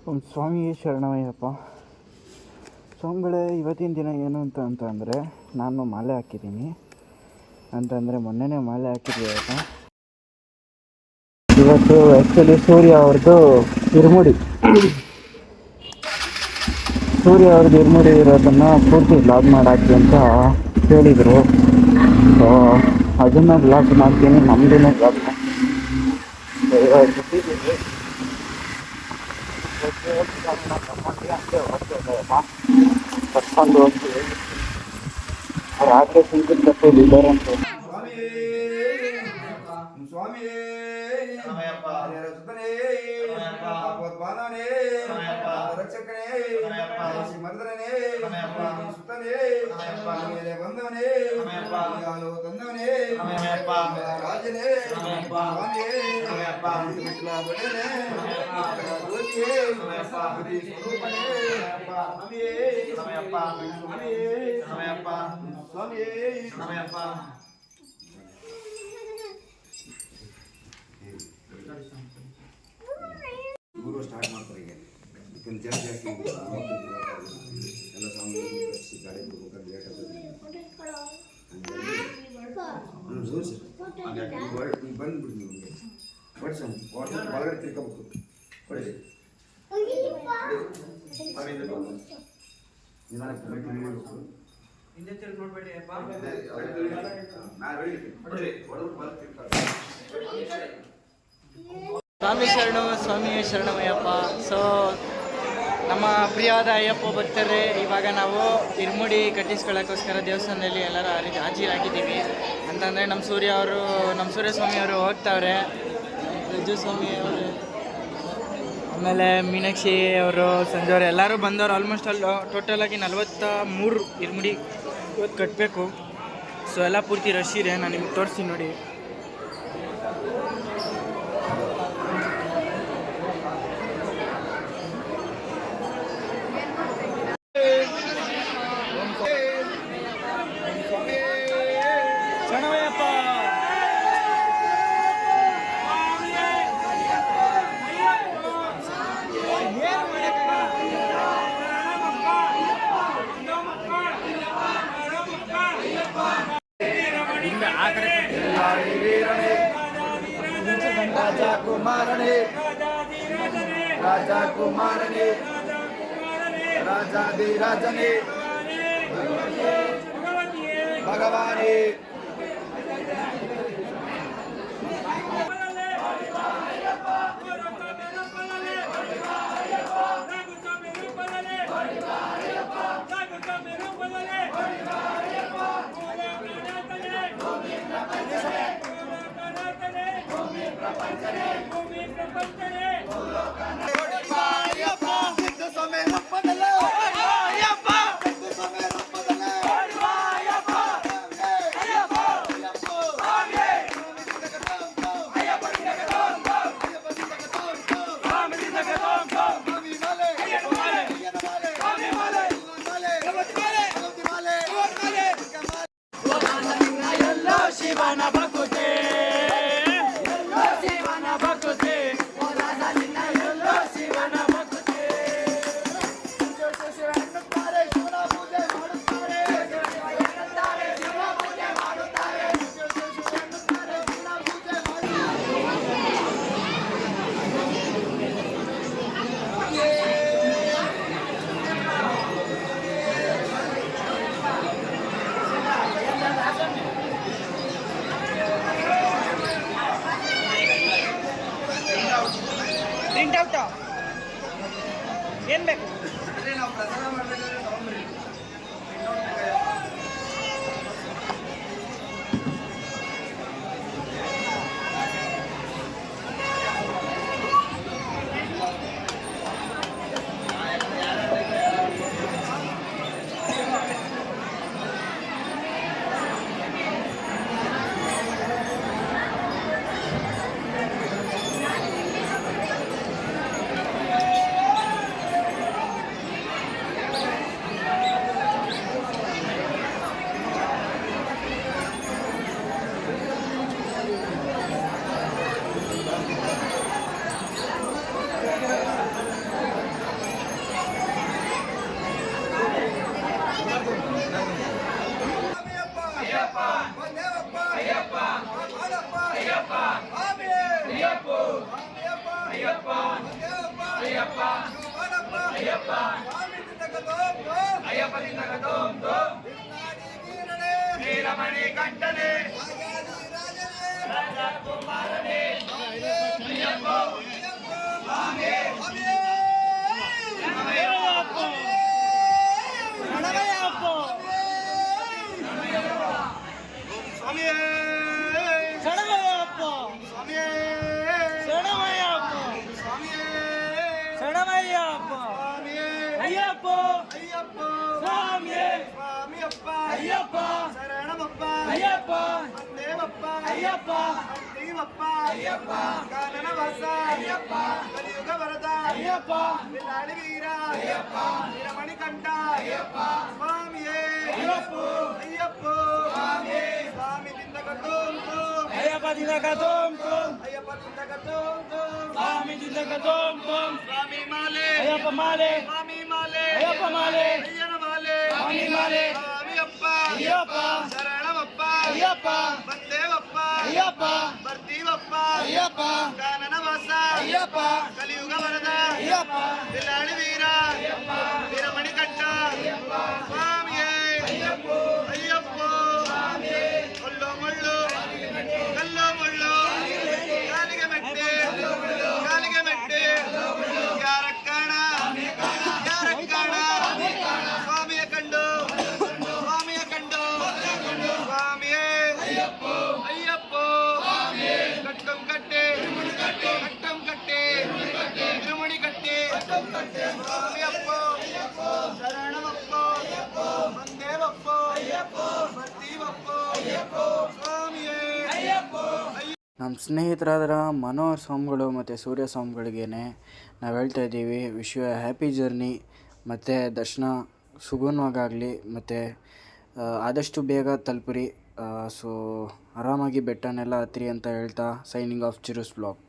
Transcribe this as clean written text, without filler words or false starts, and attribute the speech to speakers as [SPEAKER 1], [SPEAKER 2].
[SPEAKER 1] ಒಂದು ಸ್ವಾಮಿ ಶರಣಮಯ್ಯಪ್ಪ. ಸ್ವಾಮಿಗಳೇ, ಇವತ್ತಿನ ದಿನ ಏನು ಅಂತಂದರೆ ನಾನು ಮಾಲೆ ಹಾಕಿದ್ದೀನಿ. ಅಂತಂದರೆ ಮೊನ್ನೆನೇ ಮಾಲೆ ಹಾಕಿದ್ವಿ. ಇವತ್ತು ಆ್ಯಕ್ಚುಲಿ ಸೂರ್ಯ ಅವ್ರದ್ದು ಇರುಮುಡಿ ಇರೋದನ್ನು ಪೂರ್ತಿ ಬ್ಲಾಗ್ ಮಾಡಾಕಿ ಅಂತ ಹೇಳಿದರು. ಸೊ ಅದನ್ನು ಬ್ಲಾಗ್ ಮಾಡ್ತೀನಿ, ನಮ್ಮದೇ ಬ್ಲಾಗ್ ಕರ್ಕೊಂಡು ಹೋಗ್ತೀವಿ. ರಾತ್ರಿ ಸಿಂಗಿಲ್ ತಪ್ಪಿದ್ದಾರೆ ಅಂತ
[SPEAKER 2] ರಕ್ಷಕನೇ, ಮರ್ದನೇ, ಸುತ್ತನೇ, ಬಂದವನೇ, ತಂದವನೇ, ರಾಜನೇ, ಗುರು ಸ್ಟಾರ್ಟ್ ಮಾಡ್ತಾರೆ. ಈಗ ಯಾಕಂದ್ರೆ ಜನ ಜಾಸ್ತಿ ಎಲ್ಲ ಸಾಂಗ್ ಗಾಡಿ ಬಿಡ್ಬೇಕಾದ್ರೆ ಲೇಟ್ ಆಗ್ತದೆ. ಬಂದ್ಬಿಡಿ ನಿಮಗೆ ಬಡ್ಸ ಒಳಗಡೆ ತಿರ್ಕೋಬೇಕು. ಹೊಡಿ
[SPEAKER 3] ಸ್ವಾಮಿ ಶರಣಮಯ್ಯಪ್ಪ. ಸೊ ನಮ್ಮ ಪ್ರಿಯಾದ ಅಯ್ಯಪ್ಪ ಭಕ್ತರೇ, ಇವಾಗ ನಾವು ಇರುಮುಡಿ ಕಟ್ಟಿಸ್ಕೊಳ್ಳೋಕ್ಕೋಸ್ಕರ ದೇವಸ್ಥಾನದಲ್ಲಿ ಎಲ್ಲರೂ ಹಾಜರಾಗಿದ್ದೀವಿ. ಅಂತಂದರೆ ನಮ್ಮ ಸೂರ್ಯ ಸ್ವಾಮಿ ಅವರು ಹೋಗ್ತಾವ್ರೆ, ರಜು ಸ್ವಾಮಿ ಅವರು, ಆಮೇಲೆ ಮೀನಾಕ್ಷಿ ಅವರು, ಸಂಜಯವರು ಎಲ್ಲರೂ ಬಂದವರು. ಆಲ್ಮೋಸ್ಟ್ ಟೋಟಲಾಗಿ 43 ಇರುಮುಡಿ ಇವತ್ತು ಕಟ್ಟಬೇಕು. ಸೊ ಎಲ್ಲ ಪೂರ್ತಿ ರಶ್ ಇದೆ. ನಾನು ನಿಮ್ಗೆ ತೋರಿಸ್ತೀನಿ ನೋಡಿ.
[SPEAKER 2] ರಾಜಕುಮಾರನೇ, ರಾಜಾಧಿರಾಜನೇ, ಭಗವಾನೇ, ಏನು ಬೇಕು ನಾವು ಪ್ರಸಾದ ಮಾಡಬೇಕಾದ್ರೆ ತಗೊಂಡ್ರಿ. ವೀರಮಣಿ ಕಂಠನೆ ಶರಣಮಪ್ಪ ಅಯ್ಯಪ್ಪ ದೇವಪ್ಪ ಅಯ್ಯಪ್ಪ ದೇವಪ್ಪ ಅಯ್ಯಪ್ಪ ಕಾನನವಾಸ ಅಯ್ಯಪ್ಪ ಕಲಿಯುಗ ವರದ ಅಯ್ಯಪ್ಪ ಬಿಲ್ಲಾಡಿ ವೀರ ಅಯ್ಯಪ್ಪ ವೀರಮಣಿ ಕಂಠ ಅಯ್ಯಪ್ಪ ಸ್ವಾಮಿಯೇ ಅಯ್ಯಪ್ಪ ಅಯ್ಯಪ್ಪ ಸ್ವಾಮಿಯೇ ಸ್ವಾಮಿ ದಿಂದಗತೋಂತು ಅಯ್ಯಪ್ಪ ದಿಂದಗತೋಂತು ಅಯ್ಯಪ್ಪ ದಿಂದಗತೋಂತು ಸ್ವಾಮಿ ದಿಂದಗತೋಂತು ಸ್ವಾಮಿ ಮಾಲೆ ಅಯ್ಯಪ್ಪ ಮಾಲೆ ಸ್ವಾಮಿ ಮಾಲೆ ಅಯ್ಯಪ್ಪ ಮಾಲೆ ಅಯ್ಯನ ಮಾಲೆ ಸ್ವಾಮಿ ಮಾಲೆ ಸ್ವಾಮಿಯಪ್ಪ ಅಯ್ಯಪ್ಪ ಶರಣಮಪ್ಪ ಅಯ್ಯಪ್ಪ ಬಂದೇವಪ್ಪ ಅಯ್ಯಪ್ಪ ಬರ್ತೀವಪ್ಪ ಅಯ್ಯಪ್ಪ ಕಾನನವಾಸ ಅಯ್ಯಪ್ಪ ಕಲಿಯುಗ ವರದ ಅಯ್ಯಪ್ಪ ಬಿಲ್ಲಾಡಿ ವೀರ ಅಯ್ಯಪ್ಪ ವೀರಮಣಿ ಕಂಠ ಅಯ್ಯಪ್ಪ ಸ್ವಾಮಿಯೇ ಅಯ್ಯಪ್ಪ ಅಯ್ಯಪ್ಪ ಸ್ವಾಮಿಯೇ ಕೊಲ್ಲೋ ಮುಳ್ಳು ಕಲ್ಲೋ ಮುಳ್ಳು ಕಾಲಿಗೆ ಮೆಟ್ಟೆ ಕಾಲಿಗೆ ಮೆಟ್ಟೆ ಯಾರ ಕಾಣ ಸ್ವಾಮಿಯ ಕಂಡು ಸ್ವಾಮಿಯ ಕಂಡು ಸ್ವಾಮಿಯೇ ಅಯ್ಯಪ್ಪ ಅಯ್ಯಪ್ಪ ಕಟ್ಟಂ ಕಟ್ಟೆ ಕಟ್ಟಂ ಕಟ್ಟೆ ತಿರುಮಣಿ ಕಟ್ಟೆ ಸ್ವಾಮಿಯಪ್ಪ ಶರಣಮಪ್ಪ ಬಂದೇವಪ್ಪ ಬರ್ತೀವಪ್ಪ ಸ್ವಾಮಿಯೇ
[SPEAKER 1] ನಮ್ಮ ಸ್ನೇಹಿತರಾದ ಮನೋಹರ್ ಸ್ವಾಮಿಗಳು ಮತ್ತು ಸೂರ್ಯ ಸ್ವಾಮಿಗಳಿಗೇನೆ ನಾವು ಹೇಳ್ತಾ ಇದ್ದೀವಿ ವಿಶ್ ಯು ಹ್ಯಾಪಿ ಜರ್ನಿ ಮತ್ತು ದರ್ಶನ ಸುಗಮವಾಗಲಿ ಮತ್ತು ಆದಷ್ಟು ಬೇಗ ತಲುಪಿರಿ. ಸೊ ಆರಾಮಾಗಿ ಬೆಟ್ಟನೆಲ್ಲ ಹತ್ತಿರಿ ಅಂತ ಹೇಳ್ತಾ ಸೈನಿಂಗ್ ಆಫ್ ಚಿರುಸ್ ಬ್ಲಾಗ್.